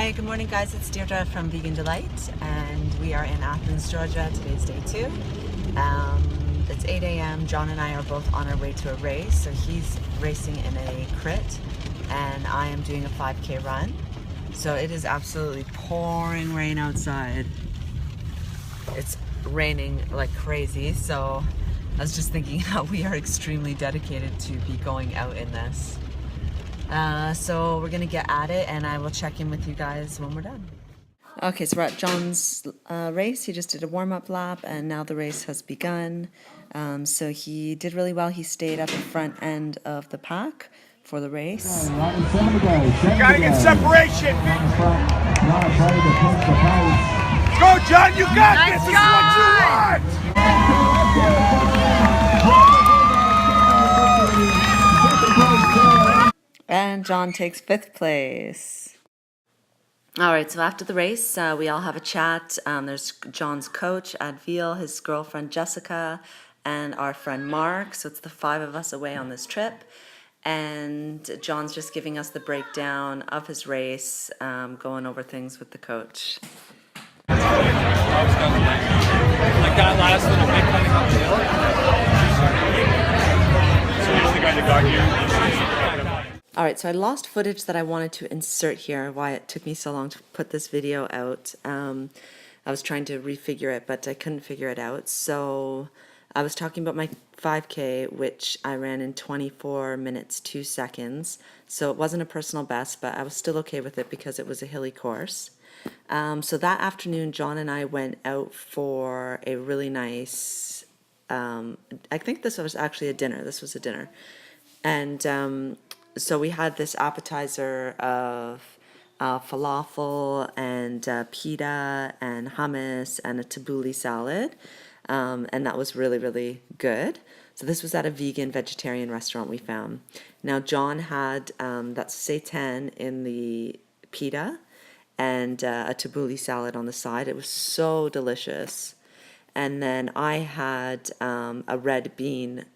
Hi, good morning guys, it's Deirdre from Vegan Delight and we are in Athens, Georgia. Today's day 2. It's 8 a.m. John and I are both on our way to a race. So he's racing in a crit and I am doing a 5K run. So it is absolutely pouring rain outside. It's raining like crazy, so I was just thinking how we are extremely dedicated to be going out in this. So we're gonna get at it and I will check in with you guys when we're done. Okay, so we're at John's race. He just did a warm-up lap and now the race has begun. So he did really well. He stayed at the front end of the pack for the race. Gotta get separation! Go John, you got this! This is what you want! And John takes 5th place. All right, so after the race, we all have a chat. There's John's coach, Advil, his girlfriend, Jessica, and our friend Mark. So it's the 5 of us away on this trip. And John's just giving us the breakdown of his race, going over things with the coach. Like that last little bit coming up the hill. So he's the guy that got you. All right, so I lost footage that I wanted to insert here, why it took me so long to put this video out. I was trying to refigure it, but I couldn't figure it out. So I was talking about my 5K, which I ran in 24 minutes, 2 seconds. So it wasn't a personal best, but I was still okay with it because it was a hilly course. So that afternoon, John and I went out for a really nice, I think this was actually a dinner. This was a dinner. And so we had this appetizer of falafel and pita and hummus and a tabbouleh salad. And that was really, really good. So this was at a vegan vegetarian restaurant we found. Now John had that seitan in the pita and a tabbouleh salad on the side. It was so delicious. And then I had a red bean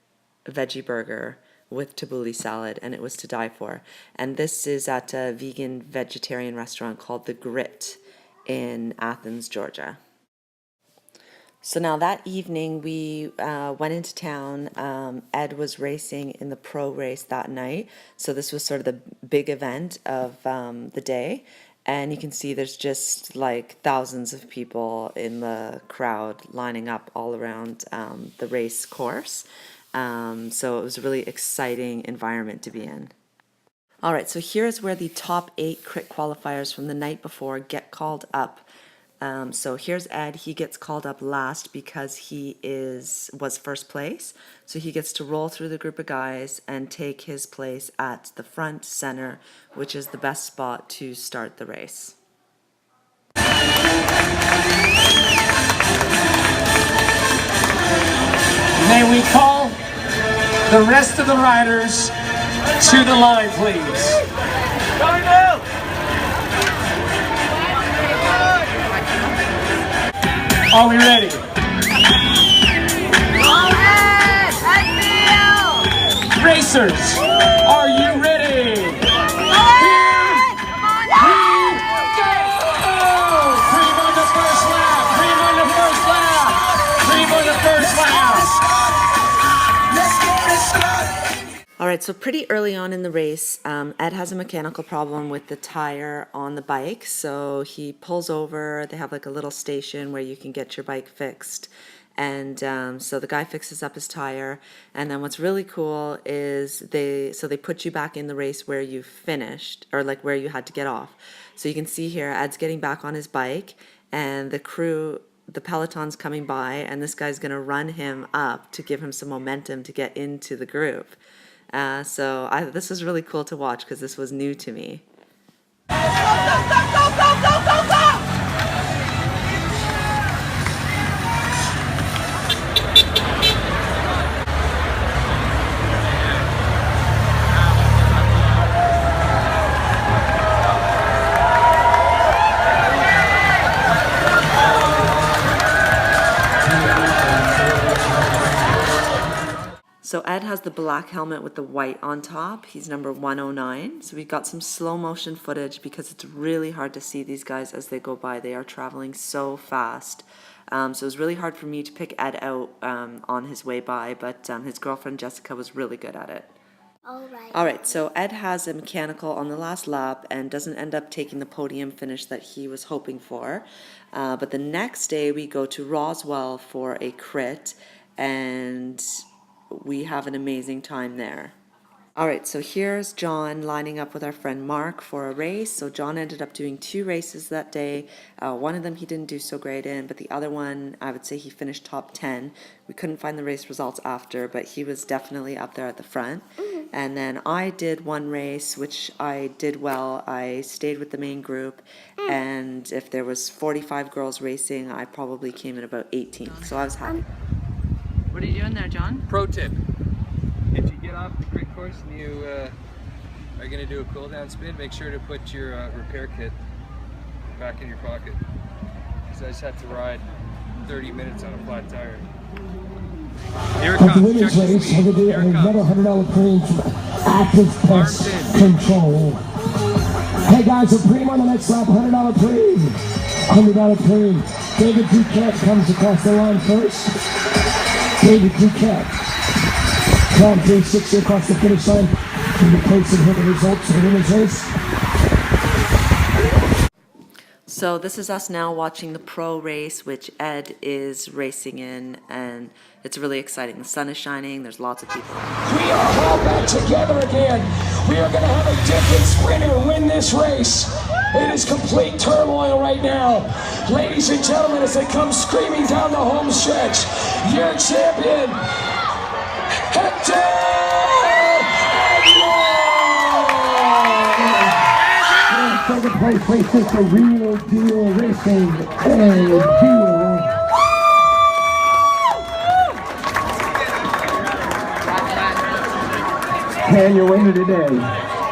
veggie burger with tabbouleh salad, and it was to die for. And this is at a vegan vegetarian restaurant called The Grit in Athens, Georgia. So now that evening we went into town. Ed was racing in the pro race that night. So this was sort of the big event of the day. And you can see there's just like thousands of people in the crowd lining up all around the race course. So it was a really exciting environment to be in. All right, so here's where the top 8 crit qualifiers from the night before get called up. So here's Ed. He gets called up last because he was first place. So he gets to roll through the group of guys and take his place at the front center, which is the best spot to start the race. May we call the rest of the riders to the line, please. Are we ready? Racers, are you ready? All right, so pretty early on in the race, Ed has a mechanical problem with the tire on the bike. So he pulls over. They have like a little station where you can get your bike fixed. And so the guy fixes up his tire. And then what's really cool is they put you back in the race where you finished, or like where you had to get off. So you can see here, Ed's getting back on his bike and the crew, the peloton's coming by, and this guy's gonna run him up to give him some momentum to get into the group. So this was really cool to watch because this was new to me. Go, go, go, go, go, go, go, go! So Ed has the black helmet with the white on top. He's number 109. So we got some slow motion footage because it's really hard to see these guys as they go by. They are traveling so fast. So it was really hard for me to pick Ed out on his way by, but his girlfriend Jessica was really good at it. All right, so Ed has a mechanical on the last lap and doesn't end up taking the podium finish that he was hoping for. But the next day we go to Roswell for a crit, and we have an amazing time there. All right, so here's John lining up with our friend Mark for a race. So John ended up doing 2 races that day. One of them he didn't do so great in, but the other one, I would say he finished top 10. We couldn't find the race results after, but he was definitely up there at the front. And then I did 1 race, which I did well. I stayed with the main group, and if there was 45 girls racing, I probably came in about 18th, so I was happy. What are you doing there, John? Pro tip. If you get off the grid course and you are going to do a cool down spin, make sure to put your repair kit back in your pocket. Because I just had to ride 30 minutes on a flat tire. Here it At the comes. women's Check the race, speed. we'll do Here it another comes. $100 premium from Athens Arms Pest in. Control. Hey guys, we're premium on the next lap, $100 premium. $100 premium. David Duquette comes across the line first. David Duquette. Round 360 across the finish line. In the place of the results of the women's race. So this is us now watching the pro race, which Ed is racing in, and it's really exciting. The sun is shining, there's lots of people. We are all back together again. We are going to have a different sprinter win this race. It is complete turmoil right now. Ladies and gentlemen, as they come screaming down the home stretch, your champion, Hector Aguilar! Second place races for Real Deal Racing. And your winner today,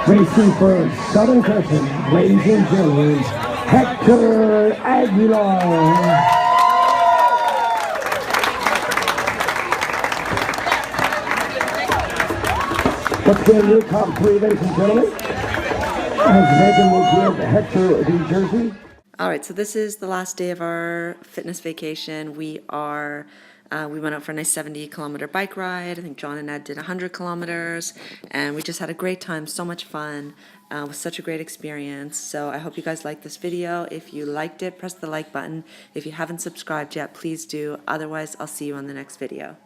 racing for Southern Crescent, ladies and gentlemen, Hector Aguilar. Let's get a new top 3, ladies and gentlemen. As Megan will give Hector the jersey. All right, so this is the last day of our fitness vacation. We went out for a nice 70-kilometer bike ride. I think John and Ed did 100 kilometers, and we just had a great time, so much fun. It was such a great experience. So I hope you guys liked this video. If you liked it, press the like button. If you haven't subscribed yet, please do. Otherwise, I'll see you on the next video.